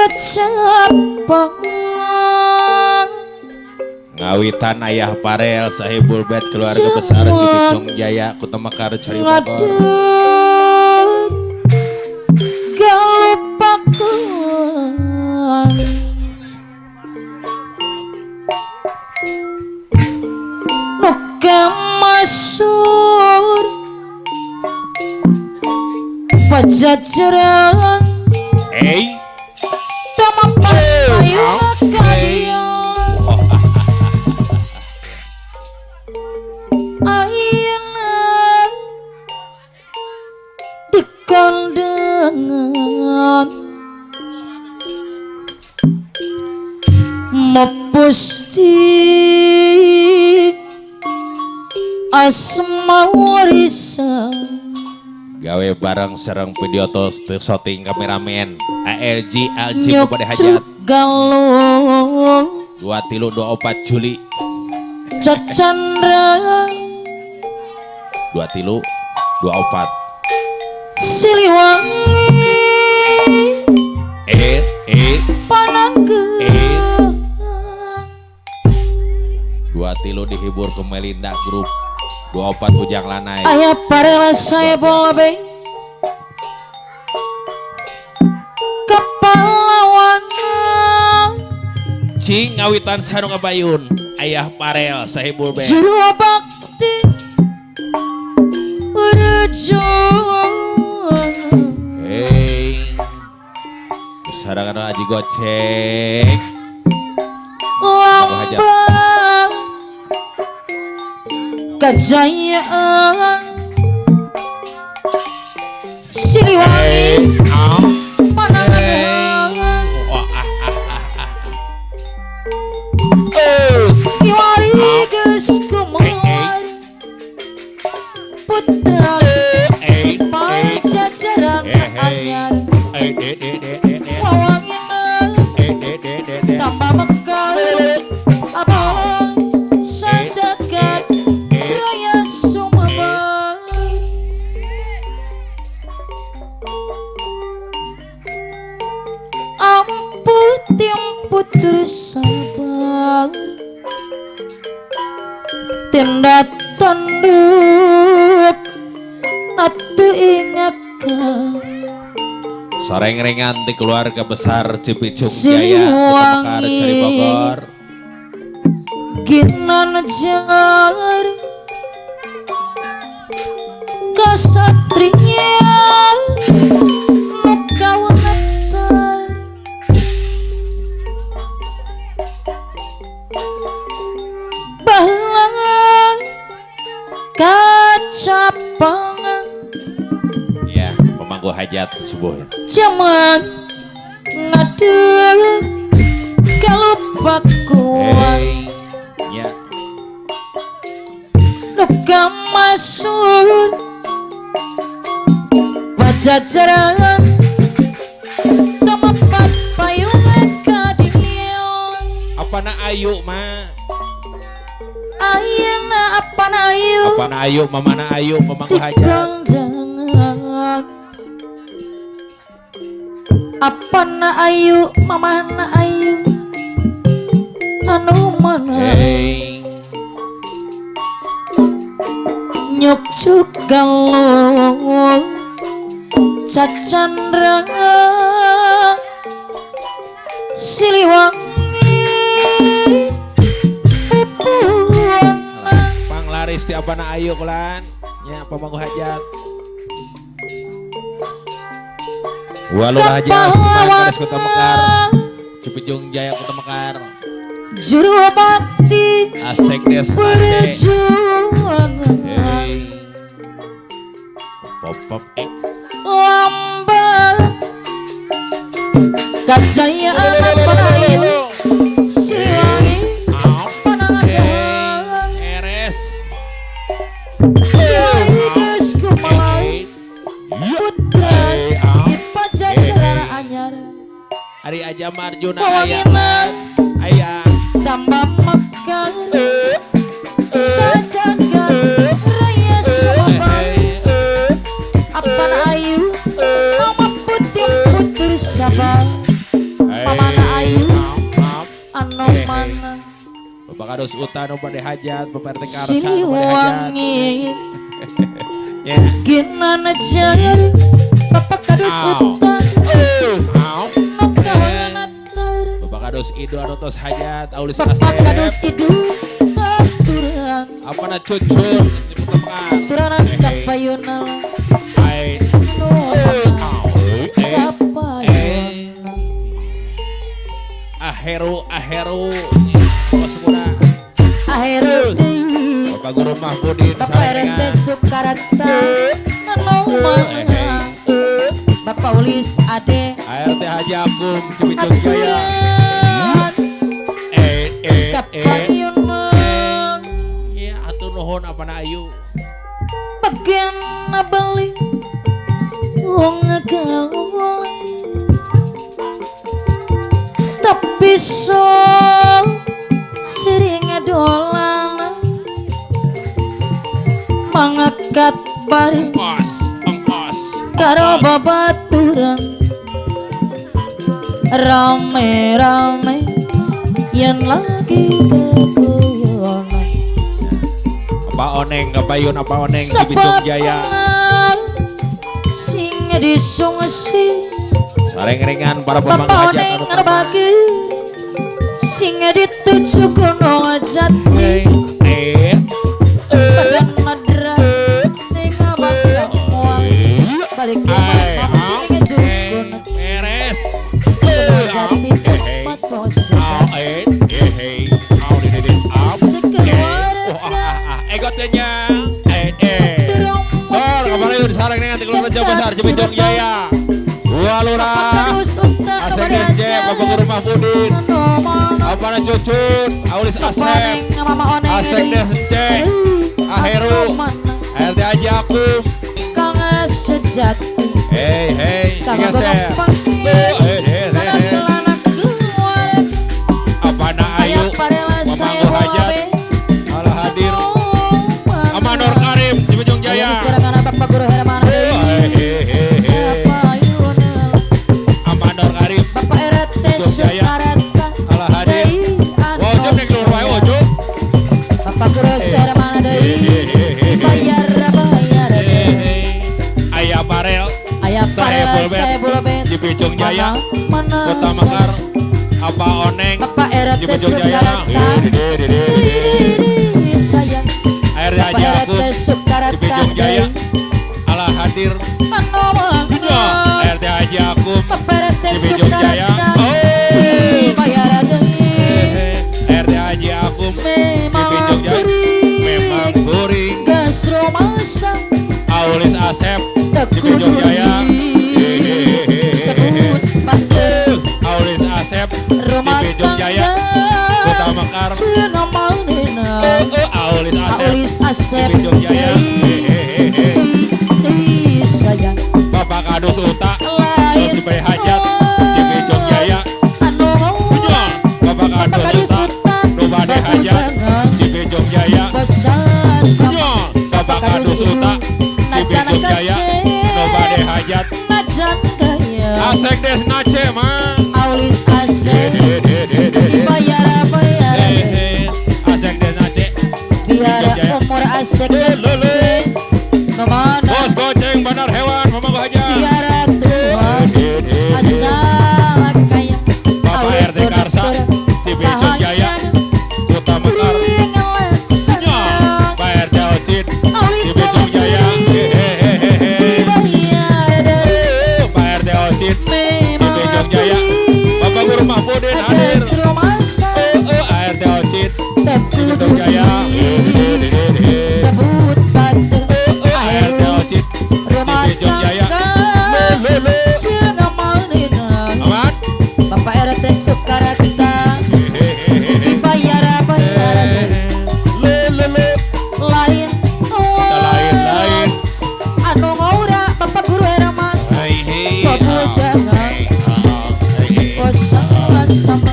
kecapangan ngawitan ayah Parel sahibul bed keluarga besar Cibicung Jaya Kutamekar Cari Bogor galupakan nuka masur pajajaran damapan ayu kadiang ayeuna dikondengan mapus di asma warisan gawe bareng serang video tos shooting kameramen ALG LG pada hajat galung 2324 Juli Cacandra 2324 Siliwangi Pananggeung 23 dihibur ke Melinda Group 24 Bujang Lanai Ayah parela saya bola kepalawan cing ngawitan sarung ngabayun ayah Parel sahibul bed juru bakti hey sarangan aji gocek lambang kejayaan Siliwangi Panangan Iwari geus kumari putra pajajaran anyar wawangina tambah mekar abang sajagat raya sumber amputim putri sabar tindak tanduk atu ingatkan sareng ringan di keluarga besar Cipicung Jaya Kutamekar Cari Bogor ginan jar kasatria mukawatar baheula kacapangan ya pemangku hajat subuh jaman ngadeg kalupakuan ya nuka masur pajajaran tamapat payungan kadieu apana ayu mah ayeuna apana ayu apana ayu mamana ayu pemangku hajat kondangan apana ayu mamana ayu anu mana nyuk galung Cacandra Siliwangi panglaris ti apana ayu kulan nya pemangku hajat walau hajat Sumatera Kutamekar Cipicung Jaya Kutamekar juru bakti asik des perjuangan pop lambang kejayaan apana ayu Siliwangi Panangan eres Siliwangi geus kumaha putra pajajaran anyar Ari Aja Marjuna wawangina aya tambah mekar sajagat raya sumber apana ayu mama putih putri sabar mana Bapak Kadus Uta nu bade hajat, Bapak RT Karsa nu bade hajat. Siliwangi Ya. Gimana jangan Bapak Kadus Utan Au. Bapak Kadus Ido anu tos hajat, Aulis Bapak Kadus Asep. Idu Aturan Apana cucur di pertemuan. Aturan kapayunal Ai. Aheru semua Akhirnya Bapak Guru Mahmudin Bapak RT Sukarata Mana Bapak Ulis Ade ART Haji Akum Cibicung Jaya Kapayunal ya atuh nuhun apana ayu Bagian balik Wong ngagaul Tapi so Sering dolan Mangakat bareng ongkos Karo babaturan Rame-rame Yang lagi kegoyonan apa oneng kapayun apa oneng Cibicung Jaya Sing disungsi sareng ringan para pemangku Bapak hajat oneng anu ngerbagi Sing dituju gunung jati Badan madra Tinggal bakal mual Balik rumah jukun beres Jati tempat posisi Sekeluarga egot kenyang sor kabarayun sareng dengan di keluarga Jawa Besar Cibicung Jaya dua lurah Asep DJ Bapak Guru Mahmudin Apana Cucun Aulis Asep Asep DC Aheru ART Haji Akum Kang sejati hei Kang ingat saya Anak keluarga Apana Ayu Pemangku hajat ala hadir Amanor Karim Cibicung Jaya Serangan Bapak Guru Herman Amanor Karim Bapak RT Sukarata ala hadir wajib nih keluar wae wajib Bapak Guru Herman Bayar Ayah Barel Ayah Parela saya bulben Cibicung Jaya Mana Kota Mekar apa oneng Bapak RT Cibicung Jaya Sukarata Sayang ART Haji Bapak Akum RT Sukarata Cibicung Jaya ala hadir ART Haji Akum Bapak RT Cibicung Jaya Sukarata Bayar ART Haji Akum Cibicung Jaya memang guring Gas romasa Aulis Asep Cibicung Jaya Sebut bantu Aulis Asep Rumah Cibicung Jaya Kota Mekar Aulis Asep Aulis Asep Cibicung Jaya Sayang Bapak Kadus Uta lain Cibai Hajat Cibicung Jaya Anu Bapak Kadus Uta Nubade Hajat Cibicung Jaya Bapak Kadus Uta Cibicung Jaya Nubade Hajat Najan kaya Asek Des Nace mah Aulis Asep Bayar Asek Des Nace Biar umur Asep kece Kemana Bos goceng bandar hewan Mama Hajat biar Tuhan asal kaya Bapak RT Karsa Cibicung Jaya Kota Mekar Pak RT Ocit Cibicung Jaya Pak RT Ocit Cibicung Jaya Bapak Guru Mahmudin hadir ART Ocit Cibicung Jaya sebut batu ART Ocit rumah Cibicung Jaya tangga jangan malingan Aman Bapak RT Sukarata dibayar lain lain anu ngaura Bapak Guru Herman Bapak jangan sama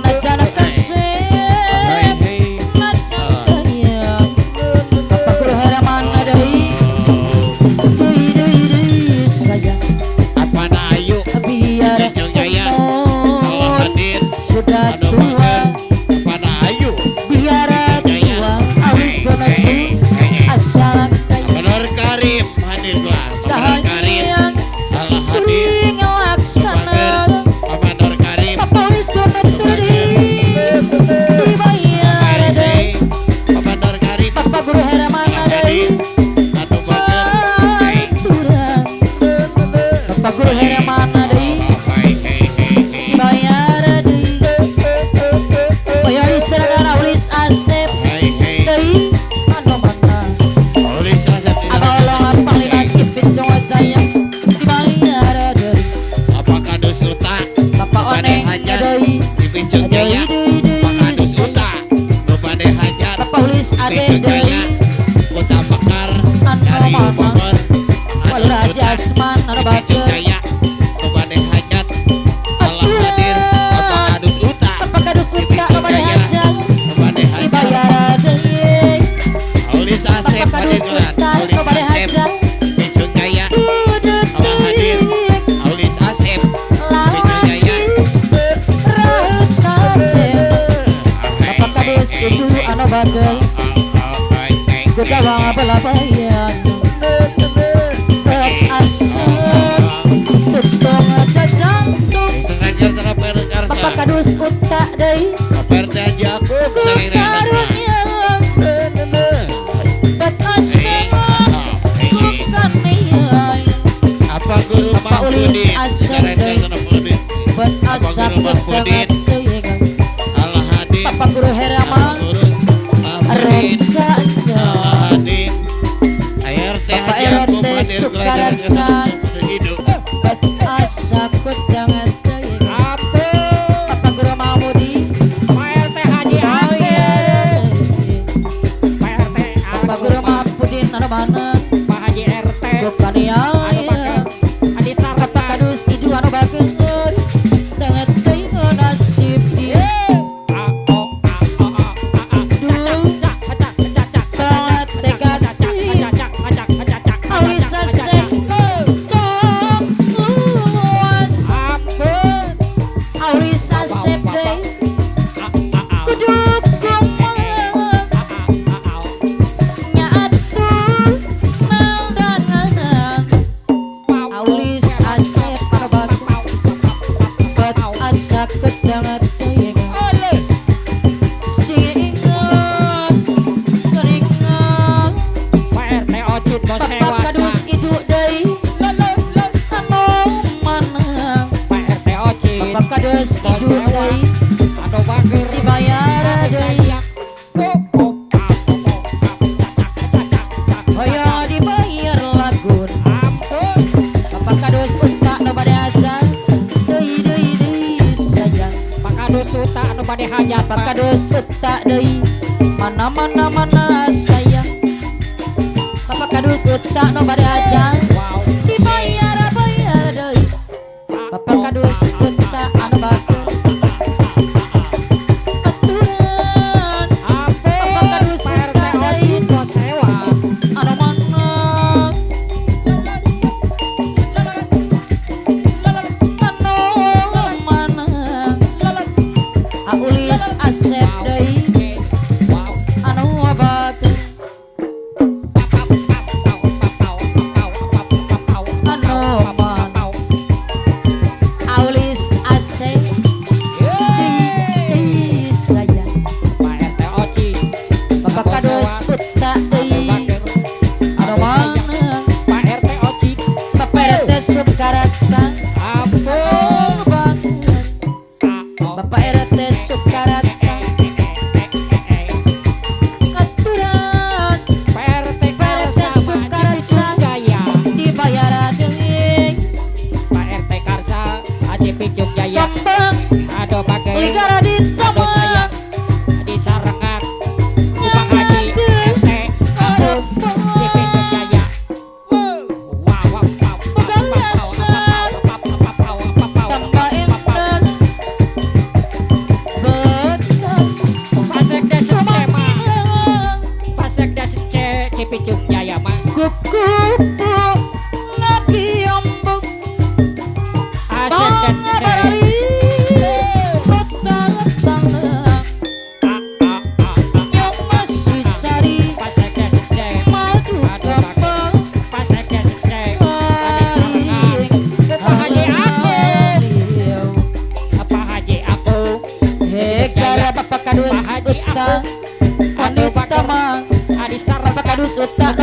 Najana kasih Najana kaya Bapak Guru Herman adai Dui sayang Apana Ayu biar Cibicung Jaya umur Allah hadir sudah Bapak Guru Hermana deui dibayar deui Boyo diserahkan Aulis Asep deui anu mana Abah Olongan Panglima Kipin Jongo Jaya dibayar deui Apakah dosuta Bapak Oneng deui Dipinjung Jaya Apakah dosuta Nubade hajat Bapak Ulis Ade Dipinjung deui Jaya Kota Bakar anu Dari mana Bogor Walur Haji Asman anu Dipinjung bageus Jaya Nubade hajat Allah hadir Apakah dosuta Apakah dosuta nubade hajat Nubade hajat dibayar deui Aulis Asep Apakah hadir gerak dosuta Aulis nubade Asep hajat Dipinjung Jaya Allah hadir Aulis Asep Bapak kadus itu anu bagel kuda bangga pelabayan bet asep tutong jajantung Bapak kadus utak deui kukarunya bet asep bukan niai Apa guru Bapak Ulis Asep deui bet asap banget deui Allah hadir Bapak Guru Herama reksanya Bapak RT Sukaratan bet asakut jangan deui Bapak Guru Mahmudi Bapak Guru Mahmudin anu mana bukan ya Bapak kadus itu anu bageus dengan deui nasib dia Aulis Asep tong luas Aulis Asep deui kudu kumaha nyatur nandangan Aulis Asep anu bageus bet asakut banget deui singat keringat Bapak kadus itu deui anu mana Bapak kadus itu deui dibayar deui hoyong dibayar lagun Bapak kadus utak nu bade aja deui sayang Bapak kadus utak deui mana sayang Bapak kadus utak nu bade aja dibayar deui Bapak kadus utak anu bageus aturan Bapak kadus utak deui anu mana Aulis Asep deui anu bageus anu mana Aulis Asep deui sayang Bapak kadus utak deui anu mana Bapak RT Sukaratan Bapak RT Sukaratan aturan RT Sukaratan dibayar deui kembang ligara ditamang kuku ngaki ombok barali utang yang masih sari madu gampang hekara Bapak kadus utang anu tamang Bapak kadus utang